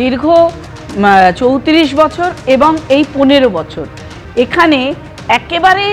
দীর্ঘ ৩৪ বছর এবং এই ১৫ বছর এখানে একেবারে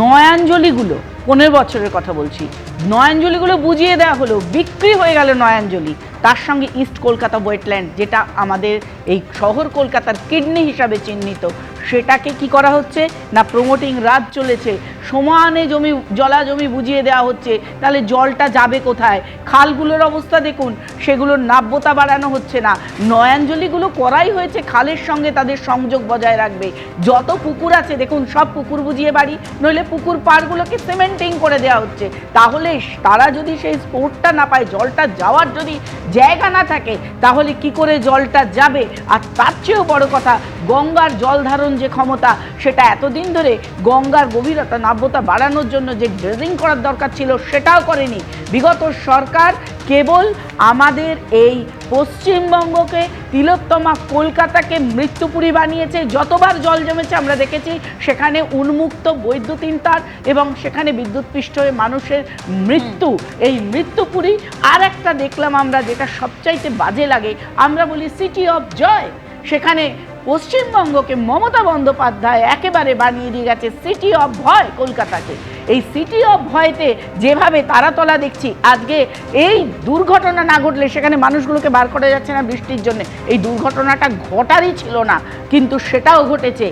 নয়াঞ্জলিগুলো ১৫ বছরের কথা বলছি, নয়াঞ্জলিগুলো বুঝিয়ে দেওয়া হলো, বিক্রি হয়ে গেল নয়াঞ্জলি। তার সঙ্গে ইস্ট কলকাতা ওয়েটল্যান্ড, যেটা আমাদের এই শহর কলকাতার কিডনি হিসাবে চিহ্নিত, সেটাকে কি করা হচ্ছে না, প্রমোটিং রাজ চলেছে, সমানে জমি জলা জমি বুঝিয়ে দেওয়া হচ্ছে। তাহলে জলটা যাবে কোথায়? খালগুলোর অবস্থা দেখুন, সেগুলোর নাব্যতা বাড়ানো হচ্ছে না। নয়াঞ্জলিগুলো করাই হয়েছে খালের সঙ্গে তাদের সংযোগ বজায় রাখবে। যত পুকুর আছে দেখুন, সব পুকুর বুঝিয়ে বাড়ি, নইলে পুকুর পাড়গুলোকে সিমেন্টিং করে দেওয়া হচ্ছে। তাহলে তারা যদি সেই স্পোর্টটা না পায়, জলটা যাওয়ার যদি জায়গা না থাকে, তাহলে কি করে জলটা যাবে? আর তার চেয়েও বড় কথা, গঙ্গার জল ধারণ যে ক্ষমতা, সেটা এতদিন ধরে গঙ্গার গভীরতা নাব্যতা বাড়ানোর জন্য যে ড্রেজিং করার দরকার ছিল, সেটাও করেনি বিগত সরকার। কেবল আমাদের এই পশ্চিমবঙ্গকে, তিলোত্তমা কলকাতাকে মৃত্যুপুরী বানিয়েছে। যতবার জল জমেছে আমরা দেখেছি, সেখানে উন্মুক্ত বৈদ্যুতিন তার এবং সেখানে বিদ্যুৎপৃষ্ট হয়ে মানুষের মৃত্যু। এই মৃত্যুপুরী। আর একটা দেখলাম আমরা, যেটা সবচাইতে বাজে লাগে, আমরা বলি সিটি অফ জয়, সেখানে পশ্চিমবঙ্গকে মমতা বন্দ্যোপাধ্যায় একেবারে বানিয়ে দিয়ে গেছে সিটি অফ ভয় কলকাতাকে। এই সিটি অফ ভয়তে যেভাবে তারাতলা দেখছি, আজকে এই দুর্ঘটনা না ঘটলে সেখানে মানুষগুলোকে বার করা যাচ্ছে না বৃষ্টির জন্য। এই দুর্ঘটনাটা ঘটারই ছিল না, কিন্তু সেটাও ঘটেছে।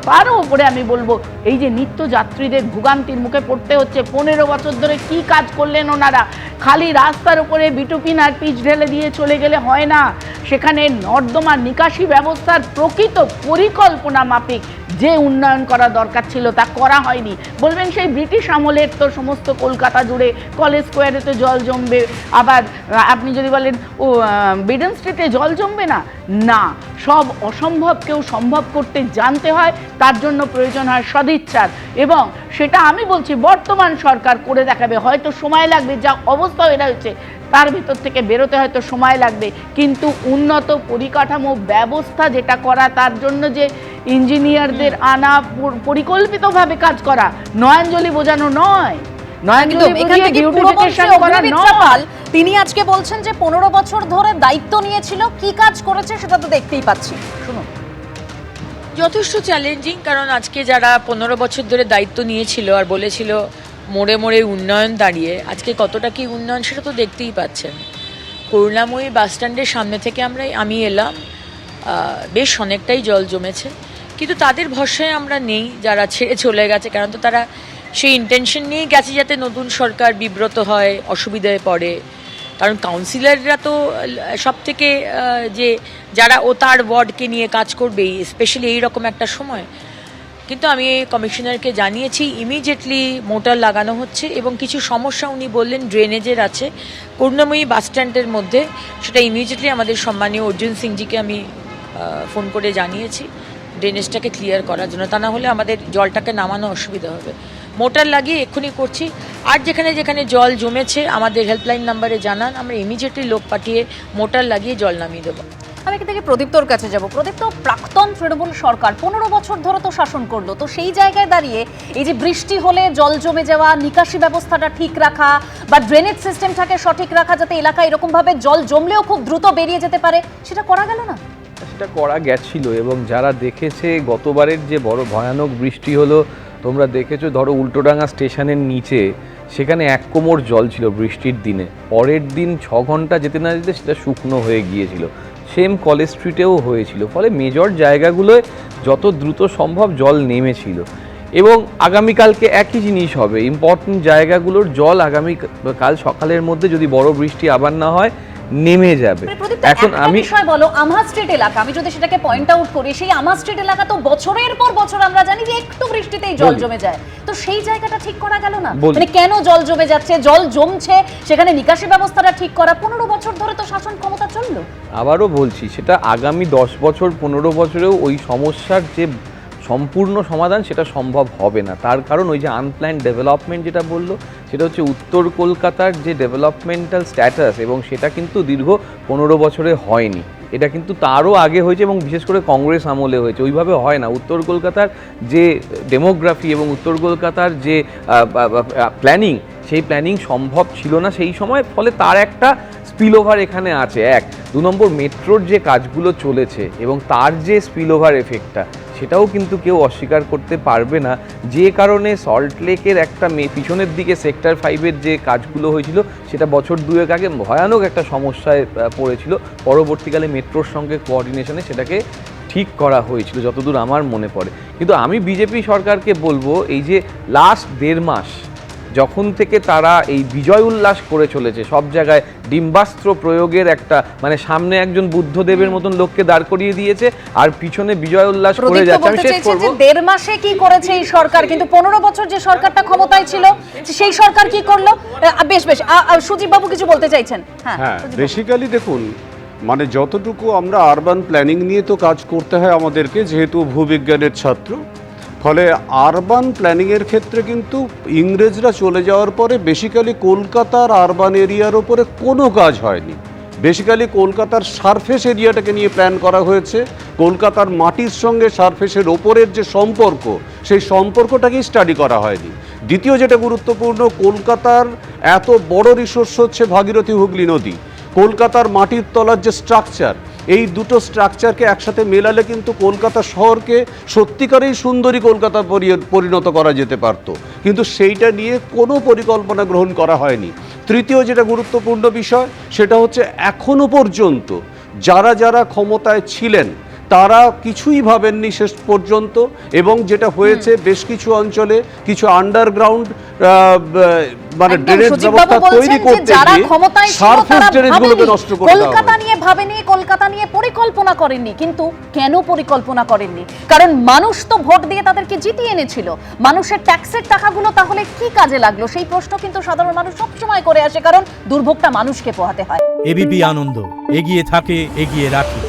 তারও উপরে আমি বলবো, এই যে নিত্যযাত্রীদের ভোগান্তির মুখে পড়তে হচ্ছে, 15 বছর ধরে কি কাজ করলেন ওনারা? খালি রাস্তার উপরে বিটুপিন আর পিচ ঢেলে দিয়ে চলে গেলে হয় না, সেখানে নর্দমা নিকাশি ব্যবস্থার প্রকৃত পরিকল্পনা মাফিক যে উন্নয়ন করা দরকার ছিল তা করা হয়নি। বলবেন সেই ব্রিটিশ আমলের তো সমস্ত কলকাতা জুড়ে কলেজ স্কোয়ারে তো জল জমবে, আবার আপনি যদি বলেন ও বিডেন স্ট্রিটে জল জমবে না, না, সব অসম্ভবকেও সম্ভব করতে জানতে হয়। তার জন্য প্রয়োজন হয় সদিচ্ছার, এবং সেটা আমি বলছি বর্তমান সরকার করে দেখাবে। হয়তো সময় লাগবে, যা অবস্থা এটা হচ্ছে তার ভিতর থেকে বেরোতে হয়তো সময় লাগবে, কিন্তু উন্নত পরিকাঠামো ব্যবস্থা যেটা করা, তার জন্য যে ইঞ্জিনিয়ারদের আনা, পরিকল্পিতভাবে কাজ করা, নয়াঞ্জলি বোঝানো নয়, তিনি আজকে বলছেন যে 15 বছর ধরে দায়িত্ব নিয়েছিল, কি কাজ করেছে সেটা তো দেখতেই পাচ্ছি। শুনুন, যথেষ্ট চ্যালেঞ্জিং, কারণ আজকে যারা 15 বছর ধরে দায়িত্ব নিয়েছিল আর বলেছিল মোড়ে মোড়ে উন্নয়ন দাঁড়িয়ে, আজকে কতটা কি উন্নয়ন সেটা তো দেখতেই পাচ্ছেন। করুণাময়ী বাস স্ট্যান্ডের সামনে থেকে আমি এলাম, বেশ অনেকটাই জল জমেছে, কিন্তু তাদের ভরসায় আমরা নেই যারা ছেড়ে চলে গেছে, কারণ তো তারা সেই ইন্টেনশন নিয়েই গেছে যাতে নতুন সরকার বিব্রত হয়, অসুবিধায় পড়ে। কারণ কাউন্সিলররা তো সব থেকে যে যারা ও তার ওয়ার্ডকে নিয়ে কাজ করবে, স্পেশালি এইরকম একটা সময়। কিন্তু আমি কমিশনারকে জানিয়েছি, ইমিডিয়েটলি মোটর লাগানো হচ্ছে, এবং কিছু সমস্যা উনি বললেন ড্রেনেজের আছে করুণাময়ী বাস স্ট্যান্ডের মধ্যে, সেটা ইমিডিয়েটলি আমাদের সম্মানীয় অর্জুন সিংজিকে আমি ফোন করে জানিয়েছি ড্রেনেজটাকে ক্লিয়ার করার জন্য, তা না হলে আমাদের জলটাকে নামানো অসুবিধা হবে। মোটর লাগিয়ে এক্ষুনি করছি। আর যেখানে যেখানে জল জমেছে আমাদের হেল্পলাইন নাম্বারে জানান, আমরা ইমিডিয়েটলি লোক পাঠিয়ে মোটর লাগিয়ে জল নামিয়ে দেবো। আমি এখান থেকে প্রদীপ্তর কাছে যাব। প্রদীপ্ত, প্রাক্তন তৃণমূল সরকার 15 বছর ধরে তো শাসন করলো, তো সেই জায়গায় দাঁড়িয়ে এই যে বৃষ্টি হলে জল জমে যাওয়া, নিকাশি ব্যবস্থাটা ঠিক রাখা বা ড্রেনেজ সিস্টেমটাকে সঠিক রাখা, যাতে এলাকায় এরকমভাবে জল জমলেও খুব দ্রুত বেরিয়ে যেতে পারে, সেটা করা গেল না? সেটা করা গেছিল, এবং যারা দেখেছে গতবারের যে বড় ভয়ানক বৃষ্টি হলো, তোমরা দেখেছো, ধরো উল্টোডাঙ্গা স্টেশনের নিচে সেখানে 1 কোমর জল ছিল বৃষ্টির দিনে, পরের দিন 6 ঘন্টা যেতে না যেতে সেটা শুকনো হয়ে গিয়েছিল। সেম কলেজ স্ট্রিটেও হয়েছিল। ফলে মেজর জায়গাগুলোয় যত দ্রুত সম্ভব জল নেমেছিল, এবং আগামীকালকে একই জিনিস হবে। ইম্পর্টেন্ট জায়গাগুলোর জল আগামীকাল সকালের মধ্যে, যদি বড় বৃষ্টি আবার না হয়, নেমে যাবে। এখন আমি বিষয় বলো, আমহা স্ট্রিট এলাকা, আমি যদি সেটাকে পয়েন্ট আউট করি, সেই আমহা স্ট্রিট এলাকা তো বছরের পর বছর আমরা জানি যে একটু বৃষ্টিতেই জল জমে যায়, তো সেই জায়গাটা ঠিক করা গেল না? মানে কেন জল জমে যাচ্ছে, জল জমছে, সেখানে নিকাশি ব্যবস্থাটা ঠিক করা 15 বছর ধরে তো শাসন ক্ষমতা চললো। আবারও বলছি, সেটা আগামী 10 বছর 15 বছরেও ওই সমস্যার যে সম্পূর্ণ সমাধান সেটা সম্ভব হবে না। তার কারণ ওই যে আনপ্ল্যান্ড ডেভেলপমেন্ট যেটা বললো, সেটা হচ্ছে উত্তর কলকাতার যে ডেভেলপমেন্টাল স্ট্যাটাস, এবং সেটা কিন্তু দীর্ঘ 15 বছরে হয়নি। এটা কিন্তু তারও আগে হয়েছে, এবং বিশেষ করে কংগ্রেস আমলে হয়েছে। ওইভাবে হয় না। উত্তর কলকাতার যে ডেমোগ্রাফি এবং উত্তর কলকাতার যে প্ল্যানিং, সেই প্ল্যানিং সম্ভব ছিল না সেই সময়। ফলে তার একটা স্পিল ওভার এখানে আছে। 1 2 নম্বর মেট্রোর যে কাজগুলো চলেছে এবং তার যে স্পিল ওভার এফেক্টটা, সেটাও কিন্তু কেউ অস্বীকার করতে পারবে না, যে কারণে সল্টলেকের একটা পিছনের দিকে সেক্টর 5-এর যে কাজগুলো হয়েছিল সেটা বছর 2 আগে ভয়ানক একটা সমস্যায় পড়েছিল। পরবর্তীকালে মেট্রোর সঙ্গে কোঅর্ডিনেশনে সেটাকে ঠিক করা হয়েছিল যতদূর আমার মনে পড়ে। কিন্তু আমি বিজেপি সরকারকে বলবো, এই যে লাস্ট 1.5 মাস যখন থেকে তারা এই বিজয় উল্লাস করে চলেছে, সব জায়গায় ডিম্বাস্ত্র প্রয়োগের একটা, মানে সামনে একজন বুদ্ধদেবের মতন লোককে দাঁড় করিয়ে দিয়েছে আর পিছনে বিজয় উল্লাস করে যাচ্ছে। আমি শেষ করবো, 1.5 মাসে কি করেছে এই সরকার, কিন্তু 15 বছর যে সরকারটা ক্ষমতায় ছিল সেই সরকার কি করলো? বেশ সুজিত বাবু কিছু বলতে চাইছেন? হ্যাঁ, বেসিক্যালি দেখুন, মানে যতটুকু আমরা আরবান প্ল্যানিং নিয়ে তো কাজ করতে হয় আমাদেরকে, যেহেতু ভূবিজ্ঞানের ছাত্র, ফলে আরবান প্ল্যানিংয়ের ক্ষেত্রে কিন্তু ইংরেজরা চলে যাওয়ার পরে বেসিক্যালি কলকাতার আরবান এরিয়ার ওপরে কোনো কাজ হয়নি। বেসিক্যালি কলকাতার সারফেস এরিয়াটাকে নিয়ে প্ল্যান করা হয়েছে, কলকাতার মাটির সঙ্গে সারফেসের ওপরের যে সম্পর্ক, সেই সম্পর্কটাকেই স্টাডি করা হয়নি। দ্বিতীয় যেটা গুরুত্বপূর্ণ, কলকাতার এত বড় রিসোর্স হচ্ছে ভাগীরথী হুগলি নদী, কলকাতার মাটির তলার যে স্ট্রাকচার, এই দুটো স্ট্রাকচারকে একসাথে মেলালে কিন্তু কলকাতা শহরকে সত্যিকারেই সুন্দরী কলকাতা পরিণত করা যেতে পারত, কিন্তু সেইটা নিয়ে কোনো পরিকল্পনা গ্রহণ করা হয়নি। তৃতীয় যেটা গুরুত্বপূর্ণ বিষয়, সেটা হচ্ছে এখনো পর্যন্ত যারা যারা ক্ষমতায় ছিলেন তারা কিছুই ভাবেননি শেষ পর্যন্ত, এবং যেটা হয়েছে বেশ কিছু অঞ্চলে কিছু আন্ডারগ্রাউন্ড মানে ড্রেনেজ ব্যবস্থা তৈরি করতে গিয়ে সারফেস ড্রেনেজগুলোকে নষ্ট করে দেওয়া হয়। কলকাতা নিয়ে ভাবেনি, কলকাতা নিয়ে পরিকল্পনা করেননি। কিন্তু কেন পরিকল্পনা করেননি? কারণ মানুষ তো ভোট দিয়ে তাদেরকে জিতিয়ে এনেছিল। মানুষের ট্যাক্সের টাকাগুলো তাহলে কি কাজে লাগলো, সেই প্রশ্ন কিন্তু সাধারণ মানুষ সবসময় করে আসে, কারণ দুর্ভোগটা মানুষকে পোহাতে হয়। এবিপি আনন্দ, এগিয়ে থাকে, এগিয়ে রাখে।